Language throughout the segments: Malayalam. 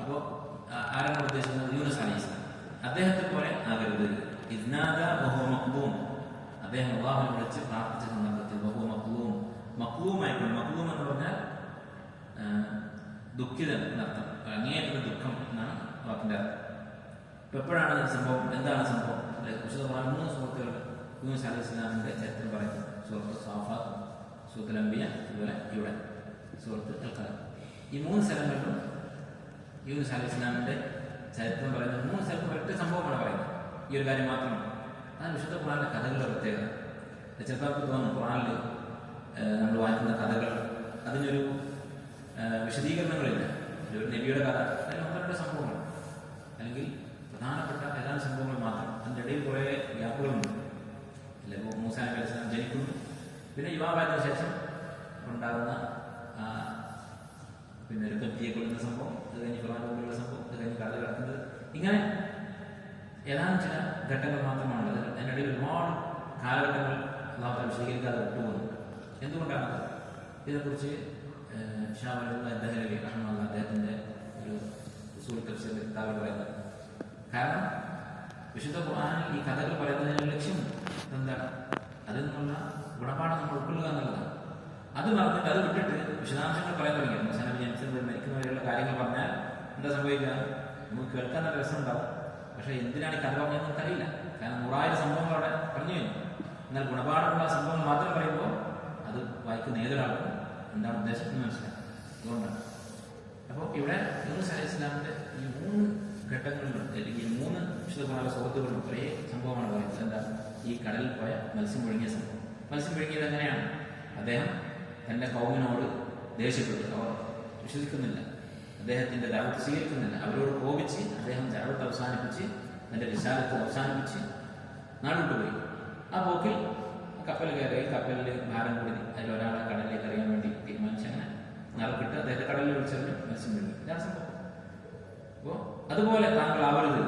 അപ്പോൾ ആരാണ് ഉദ്ദേശിക്കുന്നത്? യൂനുസ് അലൈഹിസ്സലാം. അദ്ദേഹത്തെ പോലെ ആകരുത്. ഇദ്നാദ വഹുവ മഖ്ലൂം, അദ്ദേഹം അല്ലാഹുവിനെ വിളിച്ച് പ്രാർത്ഥിച്ച സന്ദർഭത്തിൽ വഹുവ മഖ്ലൂം, മഖ്ലൂമായിക്കൊണ്ട്, മഖ്ലൂം എന്ന് പറഞ്ഞാൽ ദുഃഖിതൻ എന്നർത്ഥം, അങ്ങേയറ്റ ദുഃഖം എന്നാണ് വാക്കിന്റെ അർത്ഥം. ഇപ്പൊ എപ്പോഴാണ് സംഭവം? എന്താണ് സംഭവം? വിശുദ്ധ ഖുർആൻ 3 സൂറത്തുകൾ യൂനുസ് അലൈഹിസ്സലാമിന്റെ ചരിത്രം പറയുന്നു. സൂറത്ത് സാഫാത്ത്, സൂറത്തുൽ അംബിയ, അതുപോലെ ഇവിടെ സൂറത്ത് അൽ ഖലം. ഈ 3 സ്ഥലങ്ങളിലും യൂനുസ് അലൈഹിസ്സലാമിന്റെ ചരിത്രം പറയുന്നത് 3 സ്ഥലത്തും ഒരൊറ്റ സംഭവമാണ് പറയുന്നത്. ഈ ഒരു കാര്യം മാത്രമാണ്. അതാണ് വിശുദ്ധ ഖുർആനിലെ കഥകളുടെ പ്രത്യേകത. ചിലപ്പോൾ നമുക്ക് തോന്നും ഖുർആനിൽ നമ്മൾ വായിക്കുന്ന കഥകൾ അതിനൊരു വിശദീകരണങ്ങളില്ല. ഒരു നബിയുടെ കഥ അതിൽ 1-2 സംഭവങ്ങൾ അല്ലെങ്കിൽ പ്രധാനപ്പെട്ട ഏതാനും സംഭവങ്ങൾ മാത്രം. അതിൻ്റെ ഇടയിൽ കുറേ ഗ്യാപ്പുകളുണ്ട്. അല്ലെങ്കിൽ മൂസാ നബി അലൈഹി സ്വലാം ജനിക്കുന്നു, പിന്നെ യുവാവായതിനു ശേഷം ഉണ്ടാകുന്ന പിന്നെ ഒരു കത്തിയെ കൊല്ലുന്ന സംഭവം, അത് കഴിഞ്ഞ് ഖുർആൻ പോലുള്ള സംഭവം, അത് കഴിഞ്ഞ് കഥ കിടക്കുന്നത്, ഇങ്ങനെ ഏതാനും ചില ഘട്ടങ്ങൾ മാത്രമാണുള്ളത്. അതിനിടയിൽ ഒരുപാട് കാലഘട്ടങ്ങൾ അല്ലാഹു തആല വിശദീകരിക്കാതെ വിട്ടുപോകുന്നു. എന്തുകൊണ്ടാണത്? ഇതിനെക്കുറിച്ച് ഷാ വലീഉല്ലാഹി ദഹ്ലവി റഹിമഹുല്ലാഹ് അദ്ദേഹത്തിന്റെ ഒരു ഉസൂൽ തഫ്സീർ കിതാബിൽ പറയുന്നത്, കാരണം വിശുദ്ധ ഖുർആനിൽ ഈ കഥകൾ പറയുന്നതിന് ലക്ഷ്യമുണ്ട്. എന്താണ്? അതിൽ നിന്നുള്ള ഗുണപാഠം നമ്മൾ ഉൾക്കൊള്ളുക എന്നുള്ളതാണ്. അത് പറഞ്ഞിട്ട് അത് വിട്ടിട്ട് വിശദാംശങ്ങൾ പറയാൻ തുടങ്ങിയത് മൂസാ നബി ജനിച്ചത് മരിക്കുന്നവരെയുള്ള കാര്യങ്ങൾ പറഞ്ഞാൽ എന്താ സംഭവിക്കുക? നമുക്ക് കേൾക്കാൻ നല്ല രസമുണ്ടാവും, പക്ഷെ എന്തിനാണ് ഈ കഥ പറഞ്ഞതെന്ന് നമുക്കറിയില്ല. കാരണം 100,000 സംഭവങ്ങൾ അവിടെ പറഞ്ഞു കഴിഞ്ഞു. എന്നാൽ ഗുണപാഠമുള്ള സംഭവം മാത്രം പറയുമ്പോൾ അത് വായിക്കുന്ന ഏതൊരാൾക്കും എന്താണ് ഉദ്ദേശം എന്ന് മനസ്സിലാക്കും. അതുകൊണ്ടാണ് അപ്പോൾ ഇവിടെ യൂനുസ് അലൈഹിസ്സലാമിന്റെ ഈ 3 ഘട്ടങ്ങളിലുണ്ട്, അല്ലെങ്കിൽ 3 വിശുദ്ധ ഖുർആനിലെ സൂറത്തുകളിലും ഒരേ സംഭവമാണ് പറയുന്നത്. എന്താ? ഈ കടലിൽ പോയ മത്സ്യം വിഴുങ്ങിയ സംഭവം. മത്സ്യം വിഴുങ്ങിയത് എങ്ങനെയാണ്? അദ്ദേഹം തന്റെ കൗമിനോട് ദേഷ്യപ്പെട്ടു. അവർ വിശ്വസിക്കുന്നില്ല, അദ്ദേഹത്തിന്റെ ദഅവത്ത് സ്വീകരിക്കുന്നില്ല. അവരോട് കോപിച്ച് അദ്ദേഹം ദഅവത്ത് അവസാനിപ്പിച്ച് തന്റെ റിസാലത്ത് അവസാനിപ്പിച്ച് നാടുവിട്ടു പോയി. ആ പോക്കിൽ കപ്പൽ കയറി, കപ്പലിൽ ഭാരം കൂടി അതിലൊരാളെ കടലിലേക്ക് എറിയാൻ വേണ്ടി തീരുമാനിച്ച് അങ്ങനെ നറുക്കിട്ട് അദ്ദേഹത്തെ കടലിൽ വിളിച്ചറിഞ്ഞ് മത്സ്യം വിഴുങ്ങി. ഇതാണ് സംഭവം. അപ്പോൾ അതുപോലെ താങ്കൾ ആവരുത്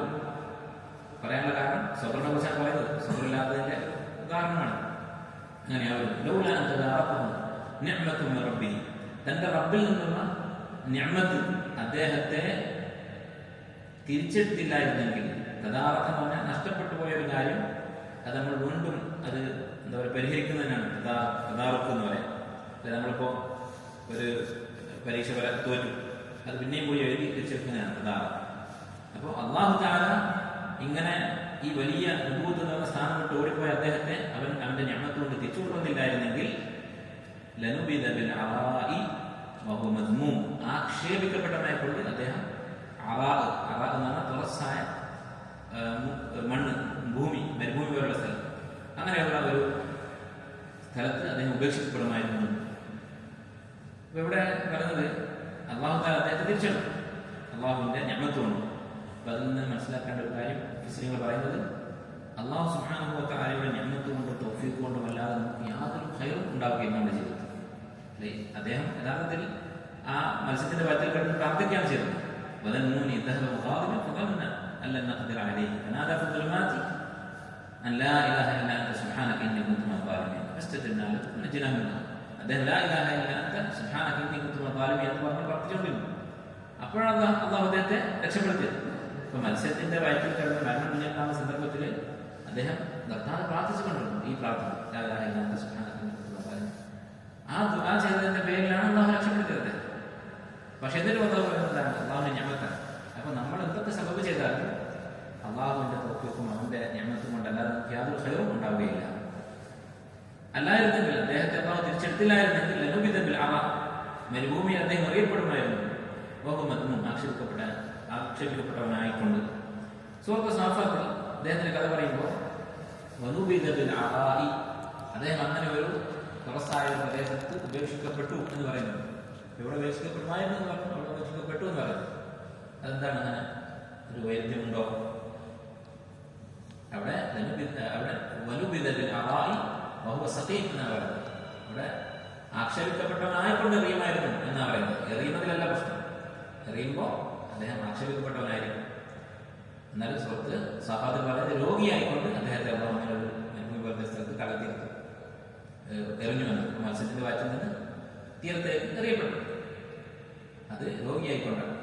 പറയാനുള്ള കാരണം സ്വബറിനെ കുറിച്ചാണ് പറയുന്നത്. സ്വബറില്ലാത്തതിന്റെ ഉദാഹരണമാണ്. അങ്ങനെ ആവരുത്. തന്റെ റബ്ബിൽ നിന്നുള്ള നിഅമത്ത് അദ്ദേഹത്തെ തിരിച്ചെടുത്തില്ലായിരുന്നെങ്കിൽ, തദാറക്കം പറഞ്ഞാൽ നഷ്ടപ്പെട്ടു പോയ ഒരു കാര്യം അത് നമ്മൾ വീണ്ടും അത് എന്താ പറയുക പരിഹരിക്കുന്നതിനാണ് തദാറക്ക് എന്ന് പറയാം. നമ്മളിപ്പോ ഒരു പരീക്ഷ തോറ്റു, അത് പിന്നെയും പോയി എഴുതി തിരിച്ചെടുക്കുന്നതാണ് തദാറക്ക്. അപ്പോൾ അല്ലാഹു തആല ഇങ്ങനെ ഈ വലിയ നുബൂവത്ത് എന്ന സ്ഥാനം വിട്ട് ഓടിപ്പോയ അദ്ദേഹത്തെ അവന്റെ നിഅമത്ത് കൊണ്ട് തിരിച്ചു കൊണ്ടുവന്നില്ലായിരുന്നെങ്കിൽ ലനുബിദ ബിൽ അറാഇ വഹുവ മദ്മൂം, ആക്ഷേപിക്കപ്പെട്ടവനായി കൊണ്ട് അദ്ദേഹം അറാ എന്നാണ് തുറസ്സായ മണ്ണ്, ഭൂമി, മരുഭൂമി പോലുള്ള സ്ഥലം, അങ്ങനെയുള്ള ഒരു സ്ഥലത്ത് അദ്ദേഹം ഉപേക്ഷിക്കപ്പെടുമായിരുന്നു. അപ്പൊ ഇവിടെ പറയുന്നത് അല്ലാഹു തആല അദ്ദേഹത്തെ തിരിച്ചെടുത്തു അള്ളാഹുവിന്റെ നിഅമത്ത് കൊണ്ട്. അപ്പൊ അതിൽ നിന്ന് മനസ്സിലാക്കേണ്ട ഒരു കാര്യം മുസ്ലിങ്ങൾ പറയുന്നത്, അല്ലാഹു സുബ്ഹാനഹു വ തആലയുടെ നിഅമത്ത് കൊണ്ടും തൗഫീഖ് കൊണ്ടും അല്ലാതെ നമുക്ക് യാതൊരു ഖൈറും ഉണ്ടാവുകയില്ല നമ്മുടെ ജീവിതത്തിൽ. അല്ലേ? അദ്ദേഹം യഥാർത്ഥത്തിൽ ആ മത്സ്യത്തിന്റെ വയറ്റിൽ കിടന്ന് പ്രാർത്ഥിക്കുകയാണ് ചെയ്തത്. വദന്നൂനി ദഹബ മുഖാദിബൻ ഫദന്ന അല്ലൻ നഖ്ദിർ അലൈഹി ഫനാദാ ഫി ദുലുമാതി അൻ ലാ ഇലാഹ ഇല്ലാ അൻത സുബ്ഹാനക ഇന്നി കുൻതു മിനൽ ളാലിമീൻ ഫസ്തജ്ബ്നാ ലഹു വനജ്നാഹു മിൻഹു. അദ്ദേഹം ലാ ഇലാഹ ഇല്ലാ അൻത സുബ്ഹാനക ഇന്നി കുൻതു മിനൽ ളാലിമീൻ എന്ന് പറഞ്ഞ് പ്രാർത്ഥിച്ചുകൊണ്ടിരുന്നു. അപ്പോഴാണ് അല്ലാഹു അദ്ദേഹത്തെ രക്ഷപ്പെടുത്തിയത്. ഇപ്പൊ മത്സ്യത്തിന്റെ വയറ്റിൽ കിടന്ന് മരണം മുന്നേറ്റാവുന്ന സന്ദർഭത്തിൽ അദ്ദേഹം നിർത്താതെ പ്രാർത്ഥിച്ചുകൊണ്ടിരുന്നു ഈ പ്രാർത്ഥന, ലാ ഇലാഹ ഇല്ലാ അൻത സുബ്ഹാനക ഇന്നി കുൻതു മിനൽ ളാലിമീൻ. ആ ദുആ ചെയ്തതിന്റെ പേരിലാണ് അല്ലാഹു രക്ഷപ്പെടുത്തിയത്. പക്ഷെ എന്നിട്ട് അല്ലാഹു പറയുന്നതാണ് അല്ലാഹുവിന്റെ നിഅമത്താണ്. അപ്പൊ നമ്മൾ എന്തൊക്കെ സബബ് ചെയ്താലും അള്ളാഹുവിന്റെ തൗഫീഖും അവന്റെ നിഅമത്തും കൊണ്ടല്ലാതെ യാതൊരു ഖൈറും ഉണ്ടാവുകയില്ല. അല്ലായിരുന്നെങ്കിൽ, അദ്ദേഹത്തെ അല്ലാഹു തിരിച്ചെടുത്തില്ലായിരുന്നെങ്കിൽ ലനുബിദ ബിൽ അറാ, മരുഭൂമിയിൽ അദ്ദേഹം അറിയപ്പെടുമായിരുന്നു. വഹുവ മദ്മൂം, ആക്ഷേപിക്കപ്പെട്ടവനായിക്കൊണ്ട്. സൂറത്ത് സാഫാത്തിൽ അദ്ദേഹത്തിന്റെ കഥ പറയുമ്പോൾ വനുബിദ ബിൽ അറാഇ, അദ്ദേഹം അങ്ങനെ ഒരു തുറസ്സായ പ്രദേശത്ത് ഉപേക്ഷിക്കപ്പെട്ടു എന്ന് പറയുന്നു. എവിടെ ഉപേക്ഷിക്കപ്പെടുമായിരുന്നു എന്ന് പറഞ്ഞു, അവിടെ ഉപേക്ഷിക്കപ്പെട്ടു എന്ന് പറയുന്നു. അതെന്താണ്? അങ്ങനെ ഒരു വൈരുദ്ധ്യമുണ്ടോ? അവിടെ വനുബിദ ബിൽ അറാഇ വഹുവ സഖീം എന്നാണ് പറയുന്നത്. അവിടെ ആക്ഷേപിക്കപ്പെട്ടവനായിക്കൊണ്ട് എറിയുമായിരുന്നു എന്നാണ് പറയുന്നത്. എറിയുന്നതിലല്ല പ്രശ്നം, എറിയുമ്പോൾ അദ്ദേഹം ആക്ഷേപിക്കപ്പെട്ടവനായിരിക്കും. എന്നാലും സുഹൃത്ത് സഹാബത്തിൽ പറയുന്നത് രോഗിയായിക്കൊണ്ട് അദ്ദേഹത്തെ മരുഭൂമി പോലത്തെ സ്ഥലത്ത് കടത്തിയെടുത്തു എറിഞ്ഞു വന്നു. മത്സ്യത്തിന്റെ വയറ്റിൽ നിന്ന് തീരത്തേക്ക് എറിയപ്പെട്ടു. അത് രോഗിയായിക്കൊണ്ടാണ്.